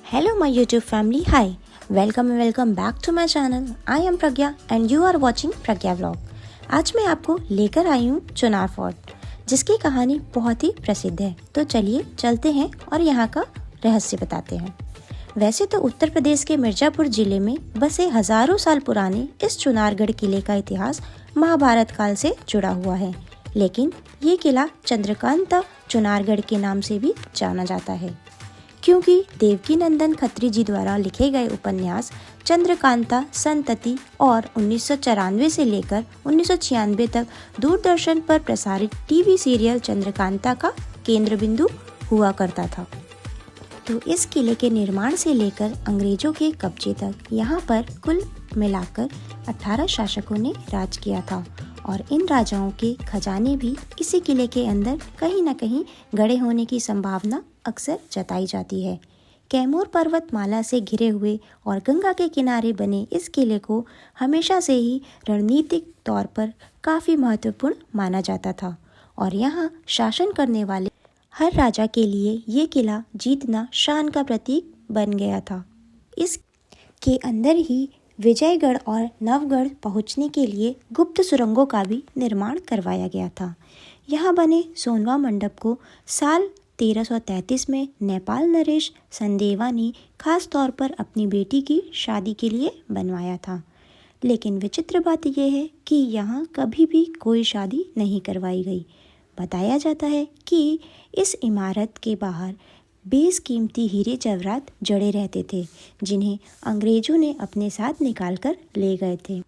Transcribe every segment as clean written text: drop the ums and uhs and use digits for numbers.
Hello my YouTube family, hi. Welcome back to my channel. I am Pragya and you are watching Pragya Vlog. आज मैं आपको लेकर आई हूँ Chunar fort, जिसकी कहानी बहुत ही प्रसिद्ध है। तो चलिए चलते हैं और यहाँ का रहस्य बताते हैं। वैसे तो उत्तर प्रदेश के मिर्जापुर जिले में बसे हजारों साल पुराने इस चुनारगढ़ किले का इतिहास महाभारत काल से जुड़ा हुआ है, लेकिन ये किला चंद्रकांता चुनारगढ़ के नाम से भी जाना जाता है, क्योंकि देवकी नंदन खत्री जी द्वारा लिखे गए उपन्यास चंद्रकांता संतति और 1994 से लेकर 1996 तक दूरदर्शन पर प्रसारित टीवी सीरियल चंद्रकांता का केंद्र बिंदु हुआ करता था। तो इस किले के निर्माण से लेकर अंग्रेजों के कब्जे तक यहाँ पर कुल मिलाकर 18 शासकों ने राज किया था और इन राजाओं के खजाने भी इसी किले के अंदर कहीं न कहीं गड़े होने की संभावना अक्सर जताई जाती है। कैमूर पर्वतमाला से घिरे हुए और गंगा के किनारे बने इस किले को हमेशा से ही रणनीतिक तौर पर काफ़ी महत्वपूर्ण माना जाता था और यहाँ शासन करने वाले हर राजा के लिए ये किला जीतना शान का प्रतीक बन गया था। इसके अंदर ही विजयगढ़ और नवगढ़ पहुंचने के लिए गुप्त सुरंगों का भी निर्माण करवाया गया था। यहाँ बने सोनवा मंडप को साल 1333 में नेपाल नरेश संदेवा ने खास तौर पर अपनी बेटी की शादी के लिए बनवाया था, लेकिन विचित्र बात यह है कि यहाँ कभी भी कोई शादी नहीं करवाई गई। बताया जाता है कि इस इमारत के बाहर बेशकीमती हीरे जवाहरात जड़े रहते थे, जिन्हें अंग्रेजों ने अपने साथ निकाल कर ले गए थे।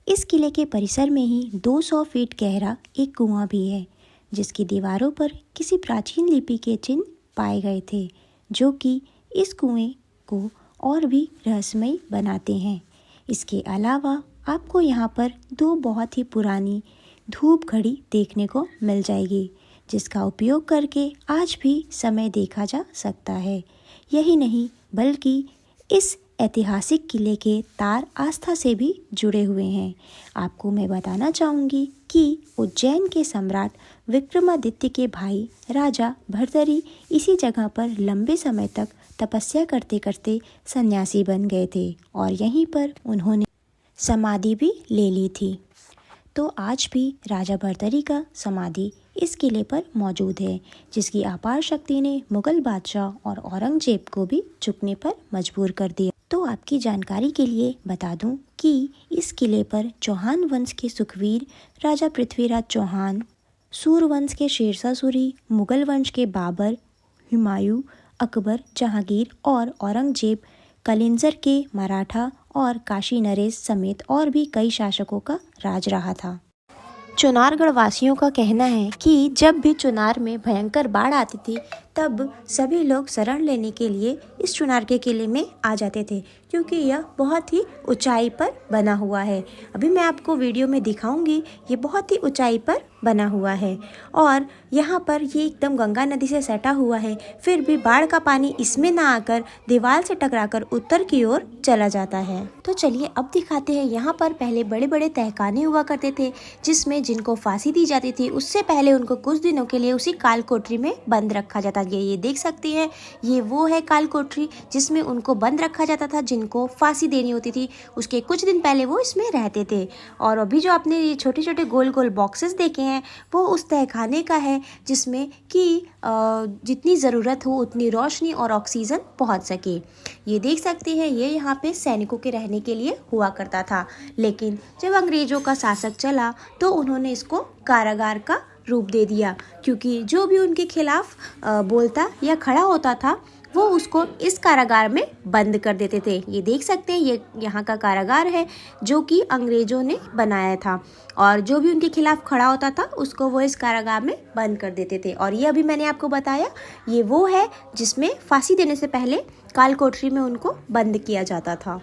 इस किले के परिसर में ही 200 फीट गहरा एक कुआं भी है, जिसकी दीवारों पर किसी प्राचीन लिपि के चिन्ह पाए गए थे, जो कि इस कुएं को और भी रहस्यमयी बनाते हैं। इसके अलावा आपको यहाँ पर दो बहुत ही पुरानी धूप घड़ी देखने को मिल जाएगी, जिसका उपयोग करके आज भी समय देखा जा सकता है। यही नहीं बल्कि इस ऐतिहासिक किले के तार आस्था से भी जुड़े हुए हैं। आपको मैं बताना चाहूँगी कि उज्जैन के सम्राट विक्रमादित्य के भाई राजा भर्तरी इसी जगह पर लंबे समय तक तपस्या करते करते सन्यासी बन गए थे और यहीं पर उन्होंने समाधि भी ले ली थी। तो आज भी राजा भर्तरी का समाधि इस किले पर मौजूद है, जिसकी अपार शक्ति ने मुगल बादशाह और औरंगजेब को भी झुकने पर मजबूर कर दिया। तो आपकी जानकारी के लिए बता दूं कि इस किले पर चौहान वंश के सुखवीर राजा पृथ्वीराज चौहान, सूर वंश के शेरशाह सूरी, मुगल वंश के बाबर, हुमायूं, अकबर, जहांगीर और औरंगजेब, कलिंजर के मराठा और काशी नरेश समेत और भी कई शासकों का राज रहा था। चुनारगढ़ वासियों का कहना है कि जब भी चुनार में भयंकर बाढ़ आती थी, तब सभी लोग शरण लेने के लिए इस चुनार के किले में आ जाते थे, क्योंकि यह बहुत ही ऊंचाई पर बना हुआ है। अभी मैं आपको वीडियो में दिखाऊंगी, ये बहुत ही ऊंचाई पर बना हुआ है और यहाँ पर ये एकदम गंगा नदी से सटा हुआ है। फिर भी बाढ़ का पानी इसमें ना आकर दीवार से टकराकर उत्तर की ओर चला जाता है। तो चलिए अब दिखाते हैं। यहाँ पर पहले बड़े बड़े तहखाने हुआ करते थे, जिसमें जिनको फांसी दी जाती थी उससे पहले उनको कुछ दिनों के लिए उसी काल कोठरी में बंद रखा जाता। ये देख सकते हैं, ये वो है काल कोठरी जिसमें उनको बंद रखा जाता था। जिनको फांसी देनी होती थी उसके कुछ दिन पहले वो इसमें रहते थे। और अभी जो आपने ये छोटे छोटे गोल गोल बॉक्सेस देखे हैं, वो उस तहखाने का है, जिसमें कि जितनी ज़रूरत हो उतनी रोशनी और ऑक्सीजन पहुंच सके। ये देख सकते हैं, ये यहाँ पे सैनिकों के रहने के लिए हुआ करता था, लेकिन जब अंग्रेजों का शासक चला तो उन्होंने इसको कारागार का रूप दे दिया, क्योंकि जो भी उनके खिलाफ बोलता या खड़ा होता था वो उसको इस कारागार में बंद कर देते थे। ये देख सकते हैं, ये यहाँ का कारागार है जो कि अंग्रेजों ने बनाया था, और जो भी उनके खिलाफ खड़ा होता था उसको वो इस कारागार में बंद कर देते थे। और ये अभी मैंने आपको बताया, ये वो है जिसमें फांसी देने से पहले काल कोठरी में उनको बंद किया जाता था।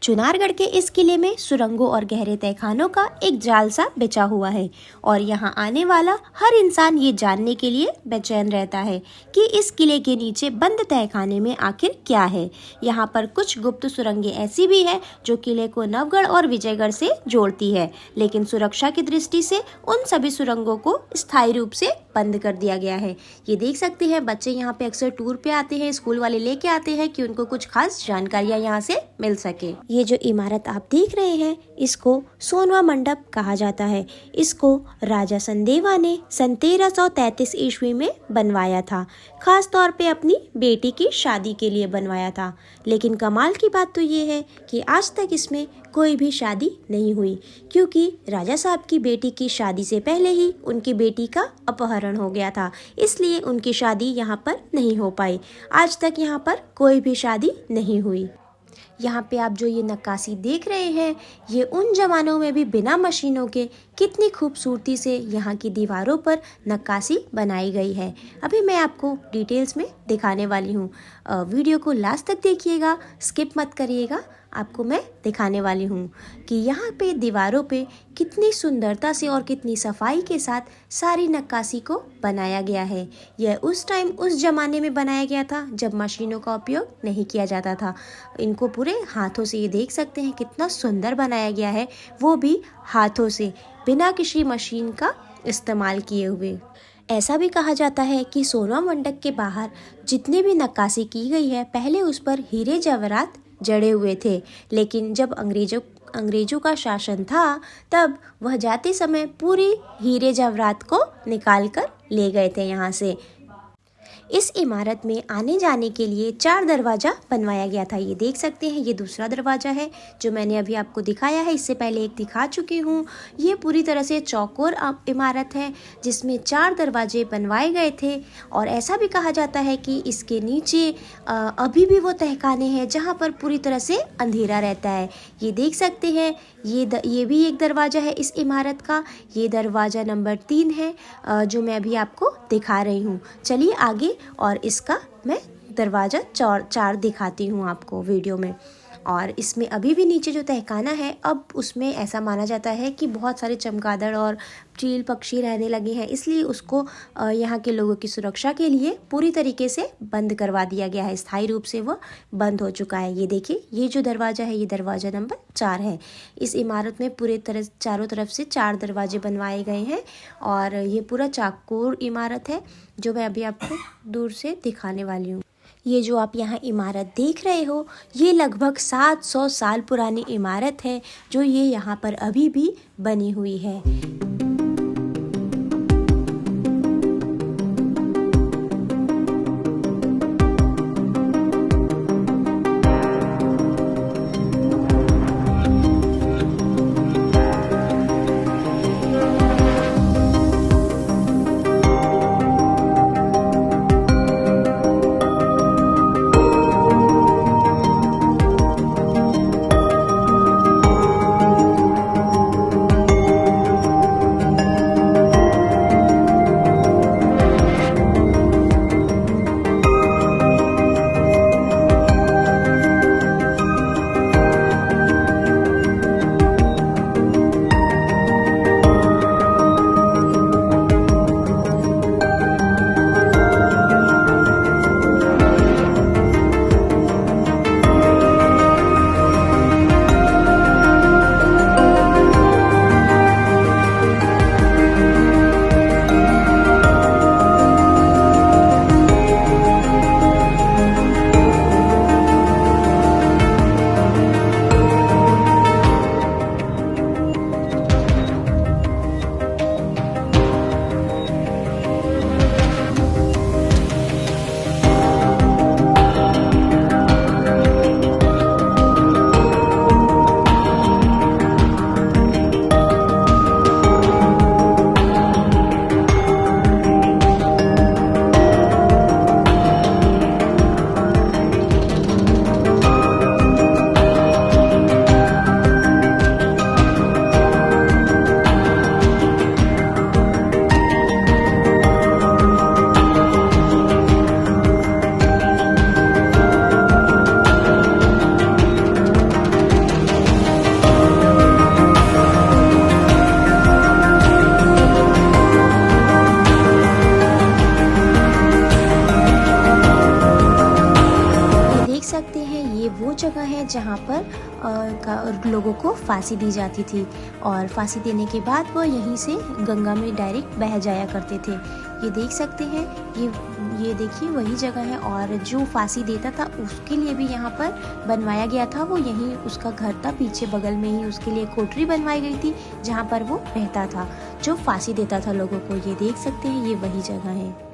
चुनारगढ़ के इस किले में सुरंगों और गहरे तहखानों का एक जाल सा बिछा हुआ है और यहाँ आने वाला हर इंसान ये जानने के लिए बेचैन रहता है कि इस किले के नीचे बंद तहखाने में आखिर क्या है। यहाँ पर कुछ गुप्त सुरंगें ऐसी भी है जो किले को नवगढ़ और विजयगढ़ से जोड़ती है, लेकिन सुरक्षा की दृष्टि से उन सभी सुरंगों को स्थायी रूप से बंद कर दिया गया है। ये देख सकते हैं बच्चे यहाँ पे अक्सर टूर पे आते हैं, स्कूल वाले लेके आते हैं कि उनको कुछ खास जानकारियाँ यहाँ से मिल सके। ये जो इमारत आप देख रहे हैं इसको सोनवा मंडप कहा जाता है। इसको राजा संदेवा ने सन 1333 ईस्वी में बनवाया था, खास तौर पे अपनी बेटी की शादी के लिए बनवाया था। लेकिन कमाल की बात तो ये है कि आज तक इसमें कोई भी शादी नहीं हुई, क्योंकि राजा साहब की बेटी की शादी से पहले ही उनकी बेटी का अपहरण हो गया था, इसलिए उनकी शादी यहाँ पर नहीं हो पाई। आज तक यहाँ पर कोई भी शादी नहीं हुई। यहाँ पे आप जो ये नक्काशी देख रहे हैं ये उन जमानों में भी बिना मशीनों के कितनी खूबसूरती से यहाँ की दीवारों पर नक्काशी बनाई गई है। अभी मैं आपको डिटेल्स में दिखाने वाली हूँ। वीडियो को लास्ट तक देखिएगा, स्किप मत करिएगा। आपको मैं दिखाने वाली हूँ कि यहाँ पे दीवारों पे कितनी सुंदरता से और कितनी सफाई के साथ सारी नक्काशी को बनाया गया है। यह उस टाइम उस ज़माने में बनाया गया था जब मशीनों का उपयोग नहीं किया जाता था। इनको पूरे हाथों से, ये देख सकते हैं कितना सुंदर बनाया गया है, वो भी हाथों से, बिना किसी मशीन का इस्तेमाल किए हुए। ऐसा भी कहा जाता है कि सोनवा मंडप के बाहर जितनी भी नक्काशी की गई है पहले उस पर हीरे जवाहरात जड़े हुए थे, लेकिन जब अंग्रेजों का शासन था तब वह जाते समय पूरी हीरे जवाहरात को निकाल कर ले गए थे यहाँ से। इस इमारत में आने जाने के लिए 4 दरवाज़ा बनवाया गया था। ये देख सकते हैं, ये दूसरा दरवाज़ा है जो मैंने अभी आपको दिखाया है, इससे पहले एक दिखा चुकी हूँ। ये पूरी तरह से चौकोर इमारत है जिसमें 4 दरवाजे बनवाए गए थे। और ऐसा भी कहा जाता है कि इसके नीचे अभी भी वो तहखाने हैं जहाँ पर पूरी तरह से अंधेरा रहता है। ये देख सकते हैं, ये भी एक दरवाज़ा है इस इमारत का। ये दरवाज़ा नंबर 3 है जो मैं अभी आपको दिखा रही हूँ। चलिए आगे और इसका मैं दरवाज़ा 4 दिखाती हूँ आपको वीडियो में। और इसमें अभी भी नीचे जो तहखाना है, अब उसमें ऐसा माना जाता है कि बहुत सारे चमगादड़ और चील पक्षी रहने लगे हैं, इसलिए उसको यहाँ के लोगों की सुरक्षा के लिए पूरी तरीके से बंद करवा दिया गया है। स्थायी रूप से वो बंद हो चुका है। ये देखिए, ये जो दरवाज़ा है ये दरवाज़ा नंबर 4 है। इस इमारत में पूरे तरह चारों तरफ से 4 दरवाजे बनवाए गए हैं और ये पूरा चौकोर इमारत है जो मैं अभी आपको दूर से दिखाने वाली हूँ। ये जो आप यहाँ इमारत देख रहे हो ये लगभग 700 साल पुरानी इमारत है जो ये यहाँ पर अभी भी बनी हुई है। है जहाँ पर लोगों को फांसी दी जाती थी, और फांसी देने के बाद वो यहीं से गंगा में डायरेक्ट बह जाया करते थे। ये देख सकते हैं, ये देखिए वही जगह है, और जो फांसी देता था उसके लिए भी यहाँ पर बनवाया गया था, वो यहीं उसका घर था, पीछे बगल में ही उसके लिए कोठरी बनवाई गई थी जहाँ पर वो रहता था, जो फांसी देता था लोगों को। ये देख सकते हैं, ये वही जगह है।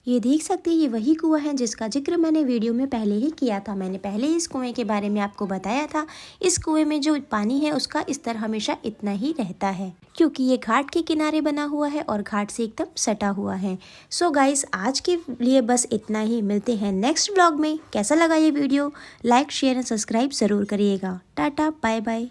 ये देख सकते हैं, ये वही कुआं है जिसका जिक्र मैंने वीडियो में पहले ही किया था। मैंने पहले इस कुएं के बारे में आपको बताया था। इस कुएं में जो पानी है उसका स्तर हमेशा इतना ही रहता है, क्योंकि ये घाट के किनारे बना हुआ है और घाट से एकदम सटा हुआ है। सो गाइस, आज के लिए बस इतना ही। मिलते हैं नेक्स्ट ब्लॉग में। कैसा लगा ये video? Like, share and subscribe ज़रूर करिएगा। Tata, bye bye.